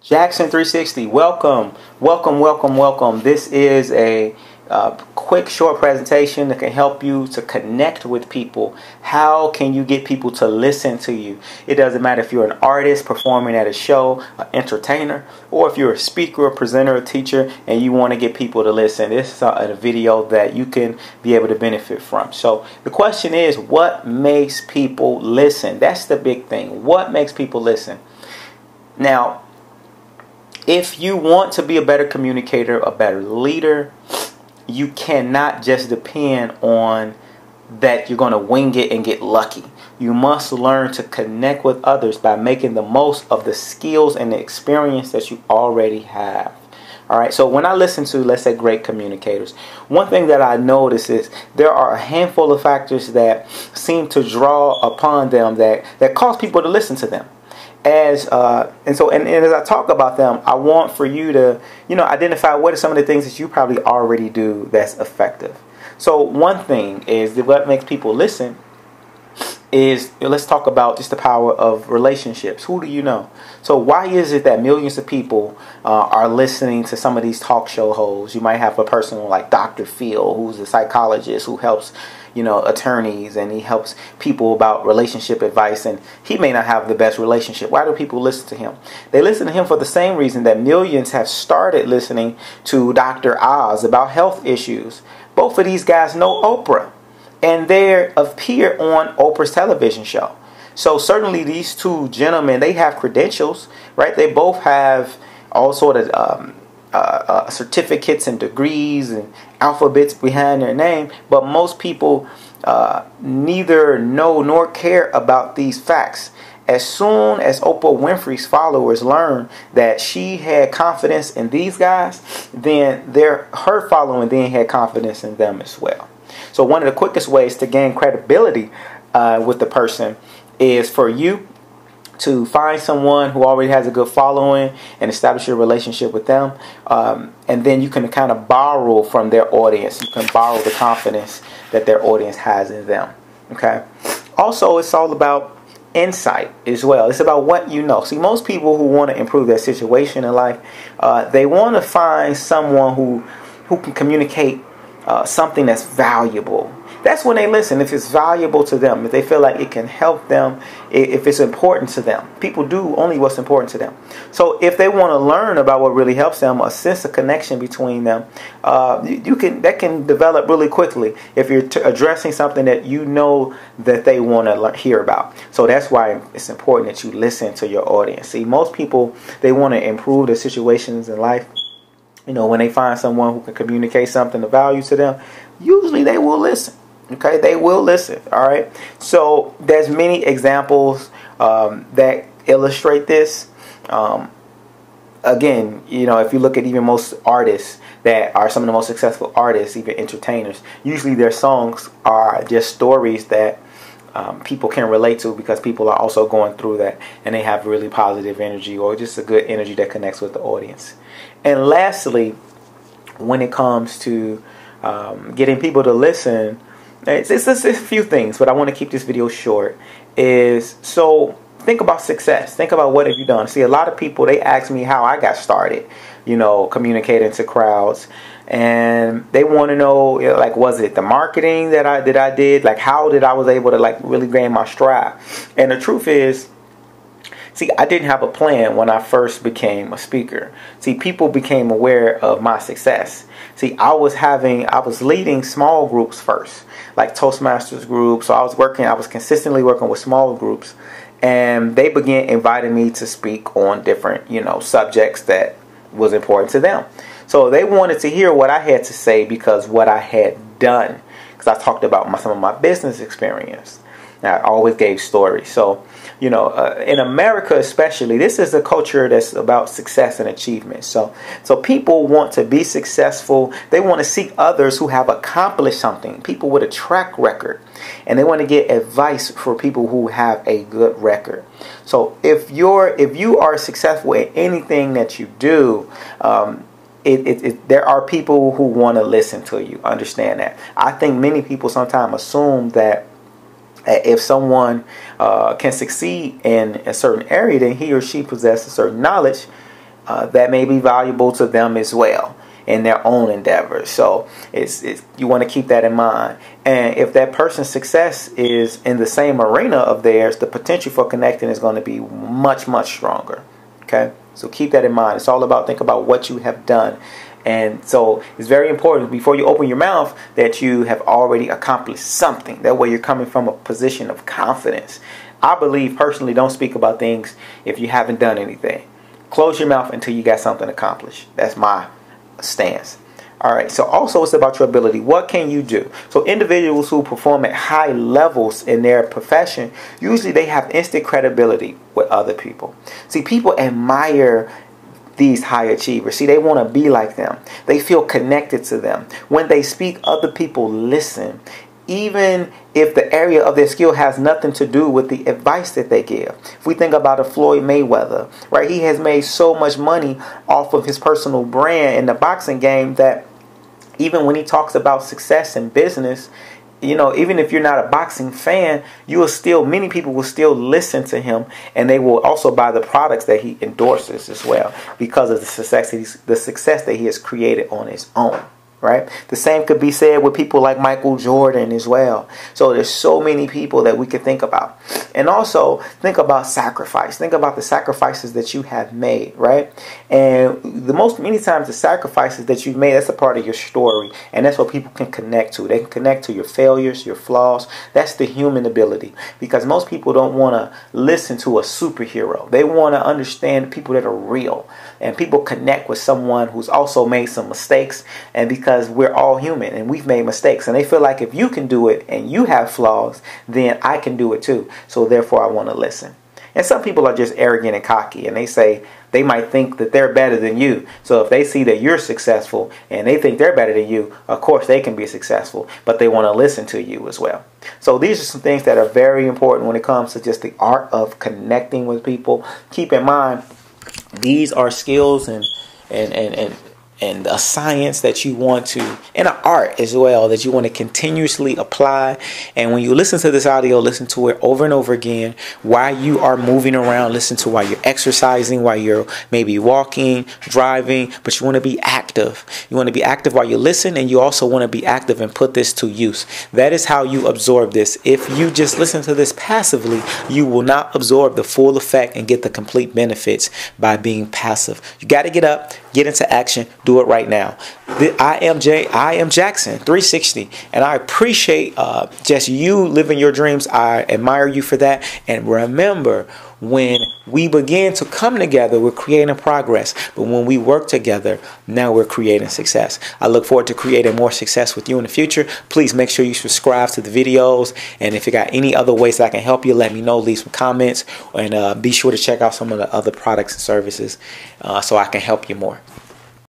Jackson 360, welcome, welcome, welcome, welcome. This is a quick, short presentation that can help you to connect with people. How can you get people to listen to you? It doesn't matter if you're an artist performing at a show, an entertainer, or if you're a speaker, a presenter, a teacher, and you want to get people to listen. This is a video that you can be able to benefit from. So the question is, what makes people listen? That's the big thing. What makes people listen? Now, if you want to be a better communicator, a better leader, you cannot just depend on that you're going to wing it and get lucky. You must learn to connect with others by making the most of the skills and the experience that you already have. All right, so when I listen to, let's say, great communicators, one thing that I notice is there are a handful of factors that seem to draw upon them that cause people to listen to them. And as I talk about them, I want for you to, identify what are some of the things that you probably already do that's effective. So one thing is that what makes people listen is, let's talk about just the power of relationships. Who do you know? So why is it that millions of people are listening to some of these talk show hosts? You might have a person like Dr. Phil, who's a psychologist who helps attorneys, and he helps people about relationship advice, and he may not have the best relationship. Why do people listen to him? They listen to him for the same reason that millions have started listening to Dr. Oz about health issues. Both of these guys know Oprah, and they appear on Oprah's television show. So certainly these two gentlemen, they have credentials, right? They both have all sort of certificates and degrees and alphabets behind their name, but most people neither know nor care about these facts. As soon as Oprah Winfrey's followers learn that she had confidence in these guys, then her following then had confidence in them as well. So one of the quickest ways to gain credibility with the person is for you to find someone who already has a good following and establish your relationship with them. And then you can kind of borrow from their audience. You can borrow the confidence that their audience has in them. Okay. Also, it's all about insight as well. It's about what you know. See, most people who want to improve their situation in life, they want to find someone who can communicate something that's valuable. That's when they listen, if it's valuable to them, if they feel like it can help them, if it's important to them. People do only what's important to them. So if they want to learn about what really helps them, a sense of connection between them, that can develop really quickly if you're addressing something that you know that they want to hear about. So that's why it's important that you listen to your audience. See, most people, they want to improve their situations in life. When they find someone who can communicate something of value to them, usually they will listen. Okay, they will listen. All right. So there's many examples that illustrate this. Again, if you look at even most artists that are some of the most successful artists, even entertainers, usually their songs are just stories that people can relate to because people are also going through that, and they have really positive energy or just a good energy that connects with the audience. And lastly, when it comes to getting people to listen, it's a few things, but I want to keep this video short. So think about success. Think about what have you done. See, a lot of people, they ask me how I got started, communicating to crowds. And they want to know, like, was it the marketing that I did? Like, how did I was able to, like, really gain my stride? And the truth is, see, I didn't have a plan when I first became a speaker. See, people became aware of my success. See, I was leading small groups first, like Toastmasters groups. So I was consistently working with small groups, and they began inviting me to speak on different, subjects that was important to them. So they wanted to hear what I had to say because what I had done, because I talked about some of my business experience. Now, I always gave stories. So, in America especially, this is a culture that's about success and achievement. So people want to be successful. They want to seek others who have accomplished something, people with a track record. And they want to get advice for people who have a good record. So if you are successful in anything that you do, there are people who want to listen to you. Understand that. I think many people sometimes assume that if someone can succeed in a certain area, then he or she possesses certain knowledge. that may be valuable to them as well in their own endeavors. So it's you want to keep that in mind. And if that person's success is in the same arena of theirs, the potential for connecting is going to be much, much stronger. Okay, so keep that in mind. It's all about, think about what you have done. And so it's very important before you open your mouth that you have already accomplished something. That way you're coming from a position of confidence. I believe personally, don't speak about things if you haven't done anything. Close your mouth until you got something accomplished. That's my stance. All right, so also it's about your ability. What can you do? So individuals who perform at high levels in their profession, usually they have instant credibility with other people. See, people admire these high achievers. See, they want to be like them. They feel connected to them. When they speak, other people listen, even if the area of their skill has nothing to do with the advice that they give. If we think about a Floyd Mayweather, right? He has made so much money off of his personal brand in the boxing game that even when he talks about success in business, you know, even if you're not a boxing fan, you will still, many people will still listen to him, and they will also buy the products that he endorses as well because of the success that he has created on his own. Right? The same could be said with people like Michael Jordan as well. So there's so many people that we could think about. And also think about sacrifice. Think about the sacrifices that you have made, right? And many times the sacrifices that you've made, that's a part of your story. And that's what people can connect to. They can connect to your failures, your flaws. That's the human ability. Because most people don't want to listen to a superhero. They want to understand people that are real. And people connect with someone who's also made some mistakes. And because we're all human and we've made mistakes. And they feel like if you can do it and you have flaws, then I can do it too. So therefore I want to listen. And some people are just arrogant and cocky. And they say they might think that they're better than you. So if they see that you're successful and they think they're better than you, of course they can be successful. But they want to listen to you as well. So these are some things that are very important when it comes to just the art of connecting with people. Keep in mind, these are skills and a science that you want to, and an art as well, that you want to continuously apply. And when you listen to this audio, listen to it over and over again while you are moving around. Listen to while you're exercising, while you're maybe walking, driving, but you want to be active. You want to be active while you listen, and you also want to be active and put this to use. That is how you absorb this. If you just listen to this passively, you will not absorb the full effect and get the complete benefits by being passive. You got to get up, get into action, do it right now. I am Jackson 360, and I appreciate just you living your dreams. I admire you for that. And remember, when we begin to come together, we're creating progress. But when we work together, now we're creating success. I look forward to creating more success with you in the future. Please make sure you subscribe to the videos. And if you got any other ways that I can help you, let me know. Leave some comments. And be sure to check out some of the other products and services so I can help you more.